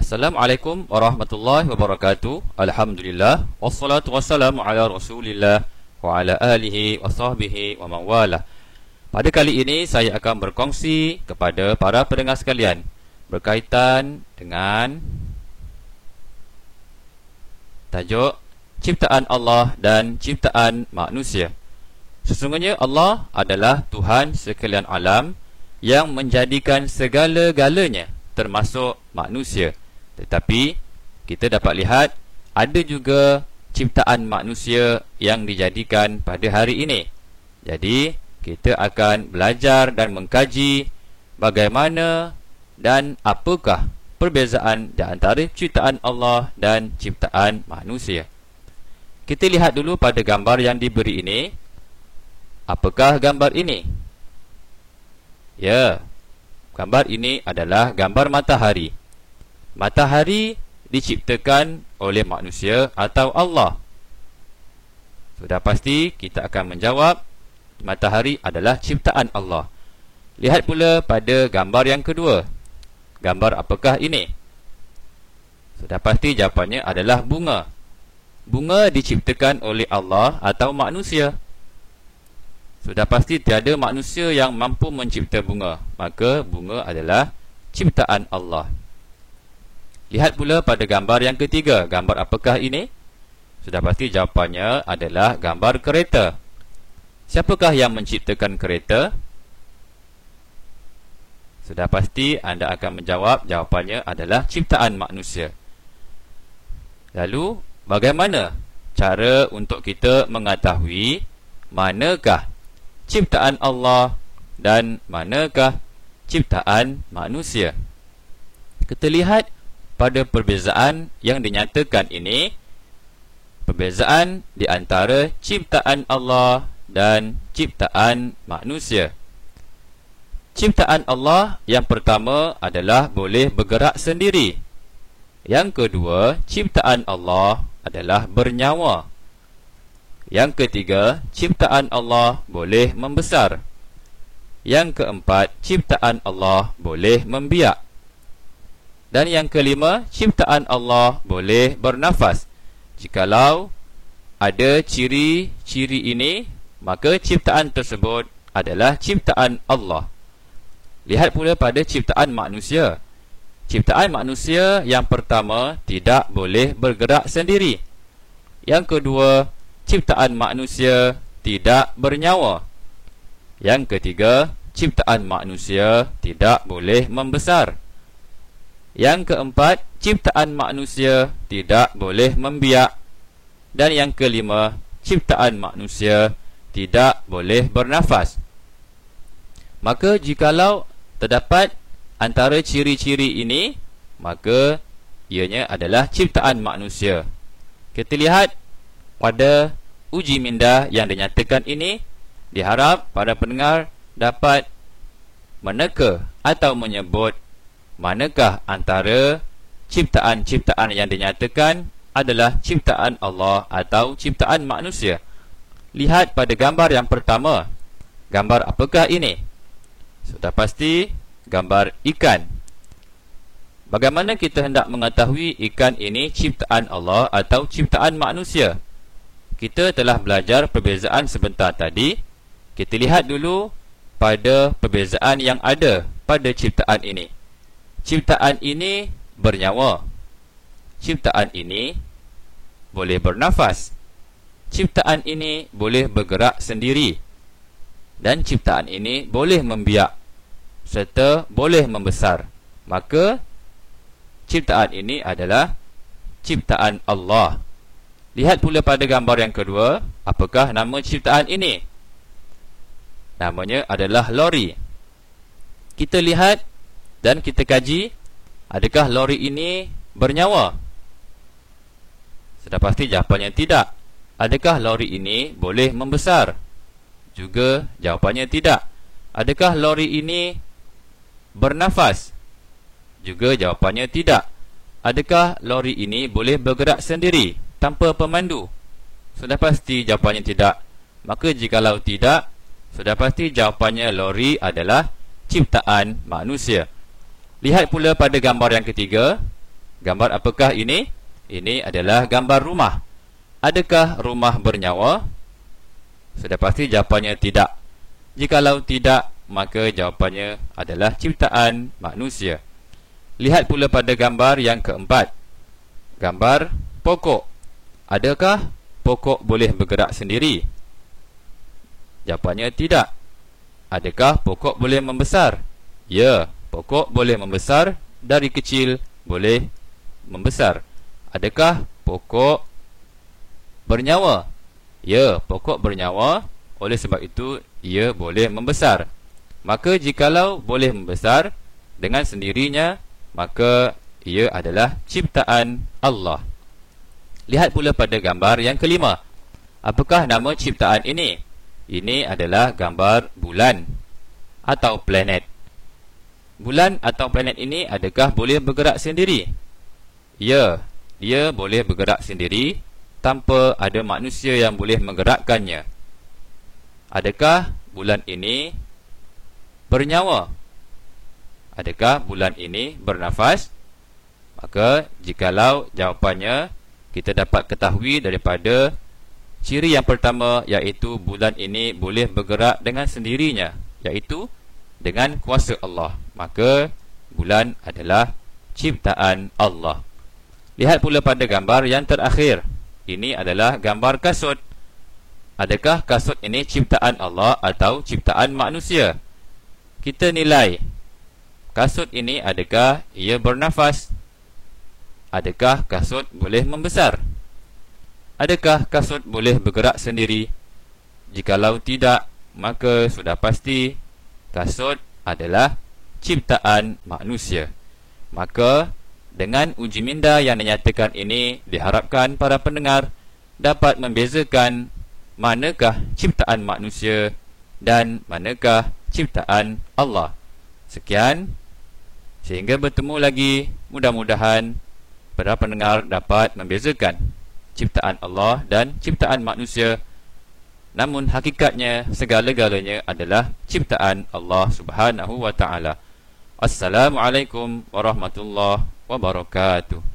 Assalamualaikum warahmatullahi wabarakatuh. Alhamdulillah wassalatu wassalamu ala Rasulillah wa ala alihi wa sahbihi wa man walah. Pada kali ini saya akan berkongsi kepada para pendengar sekalian berkaitan dengan tajuk ciptaan Allah dan ciptaan manusia. Sesungguhnya Allah adalah Tuhan sekalian alam yang menjadikan segala-galanya termasuk manusia. Tetapi kita dapat lihat ada juga ciptaan manusia yang dijadikan pada hari ini. Jadi kita akan belajar dan mengkaji bagaimana dan apakah perbezaan di antara ciptaan Allah dan ciptaan manusia. Kita lihat dulu pada gambar yang diberi ini. Apakah gambar ini? Ya, gambar ini adalah gambar matahari. Matahari diciptakan oleh manusia atau Allah? Sudah pasti kita akan menjawab matahari adalah ciptaan Allah. Lihat pula pada gambar yang kedua. Gambar apakah ini? Sudah pasti jawapannya adalah bunga. Bunga diciptakan oleh Allah atau manusia? Sudah pasti tiada manusia yang mampu mencipta bunga. Maka bunga adalah ciptaan Allah. Lihat pula pada gambar yang ketiga. Gambar apakah ini? Sudah pasti jawapannya adalah gambar kereta. Siapakah yang menciptakan kereta? Sudah pasti anda akan menjawab jawapannya adalah ciptaan manusia. Lalu, bagaimana cara untuk kita mengetahui manakah ciptaan Allah dan manakah ciptaan manusia? Kita lihat pada perbezaan yang dinyatakan ini, perbezaan di antara ciptaan Allah dan ciptaan manusia. Ciptaan Allah yang pertama adalah boleh bergerak sendiri. Yang kedua, ciptaan Allah adalah bernyawa. Yang ketiga, ciptaan Allah boleh membesar. Yang keempat, ciptaan Allah boleh membiak. Dan yang kelima, ciptaan Allah boleh bernafas. Jikalau ada ciri-ciri ini, maka ciptaan tersebut adalah ciptaan Allah. Lihat pula pada ciptaan manusia. Ciptaan manusia yang pertama tidak boleh bergerak sendiri. Yang kedua, ciptaan manusia tidak bernyawa. Yang ketiga, ciptaan manusia tidak boleh membesar. Yang keempat, ciptaan manusia tidak boleh membiak. Dan yang kelima, ciptaan manusia tidak boleh bernafas. Maka jikalau terdapat antara ciri-ciri ini, maka ianya adalah ciptaan manusia. Kita lihat pada uji minda yang dinyatakan ini, diharap para pendengar dapat meneka atau menyebut manakah antara ciptaan-ciptaan yang dinyatakan adalah ciptaan Allah atau ciptaan manusia. Lihat pada gambar yang pertama. Gambar apakah ini? Sudah pasti gambar ikan. Bagaimana kita hendak mengetahui ikan ini ciptaan Allah atau ciptaan manusia? Kita telah belajar perbezaan sebentar tadi. Kita lihat dulu pada perbezaan yang ada pada ciptaan ini. Ciptaan ini bernyawa. Ciptaan ini boleh bernafas. Ciptaan ini boleh bergerak sendiri. Dan ciptaan ini boleh membiak serta boleh membesar. Maka ciptaan ini adalah ciptaan Allah. Lihat pula pada gambar yang kedua. Apakah nama ciptaan ini? Namanya adalah lori. Kita lihat dan kita kaji, adakah lori ini bernyawa? Sudah pasti jawapannya tidak. Adakah lori ini boleh membesar? Juga jawapannya tidak. Adakah lori ini bernafas? Juga jawapannya tidak. Adakah lori ini boleh bergerak sendiri tanpa pemandu? Sudah pasti jawapannya tidak. Maka jikalau tidak, sudah pasti jawapannya lori adalah ciptaan manusia. Lihat pula pada gambar yang ketiga. Gambar apakah ini? Ini adalah gambar rumah. Adakah rumah bernyawa? Sudah pasti jawapannya tidak. Jikalau tidak, maka jawapannya adalah ciptaan manusia. Lihat pula pada gambar yang keempat. Gambar pokok. Adakah pokok boleh bergerak sendiri? Jawapannya tidak. Adakah pokok boleh membesar? Ya, pokok boleh membesar. Dari kecil boleh membesar. Adakah pokok bernyawa? Ya, pokok bernyawa. Oleh sebab itu, ia boleh membesar. Maka jikalau boleh membesar dengan sendirinya, maka ia adalah ciptaan Allah. Lihat pula pada gambar yang kelima. Apakah nama ciptaan ini? Ini adalah gambar bulan atau planet. Bulan atau planet ini adakah boleh bergerak sendiri? Ya, dia boleh bergerak sendiri tanpa ada manusia yang boleh menggerakkannya. Adakah bulan ini bernyawa? Adakah bulan ini bernafas? Maka jikalau jawapannya kita dapat ketahui daripada ciri yang pertama, iaitu bulan ini boleh bergerak dengan sendirinya, iaitu dengan kuasa Allah. Maka bulan adalah ciptaan Allah. Lihat pula pada gambar yang terakhir. Ini adalah gambar kasut. Adakah kasut ini ciptaan Allah atau ciptaan manusia? Kita nilai kasut ini, adakah ia bernafas? Adakah kasut boleh membesar? Adakah kasut boleh bergerak sendiri? Jikalau tidak, maka sudah pasti kasut adalah ciptaan manusia. Maka dengan uji minda yang dinyatakan ini, diharapkan para pendengar dapat membezakan manakah ciptaan manusia dan manakah ciptaan Allah. Sekian, sehingga bertemu lagi. Mudah-mudahan para pendengar dapat membezakan ciptaan Allah dan ciptaan manusia. Namun hakikatnya segala-galanya adalah ciptaan Allah Subhanahu wa ta'ala. Assalamualaikum warahmatullahi wabarakatuh.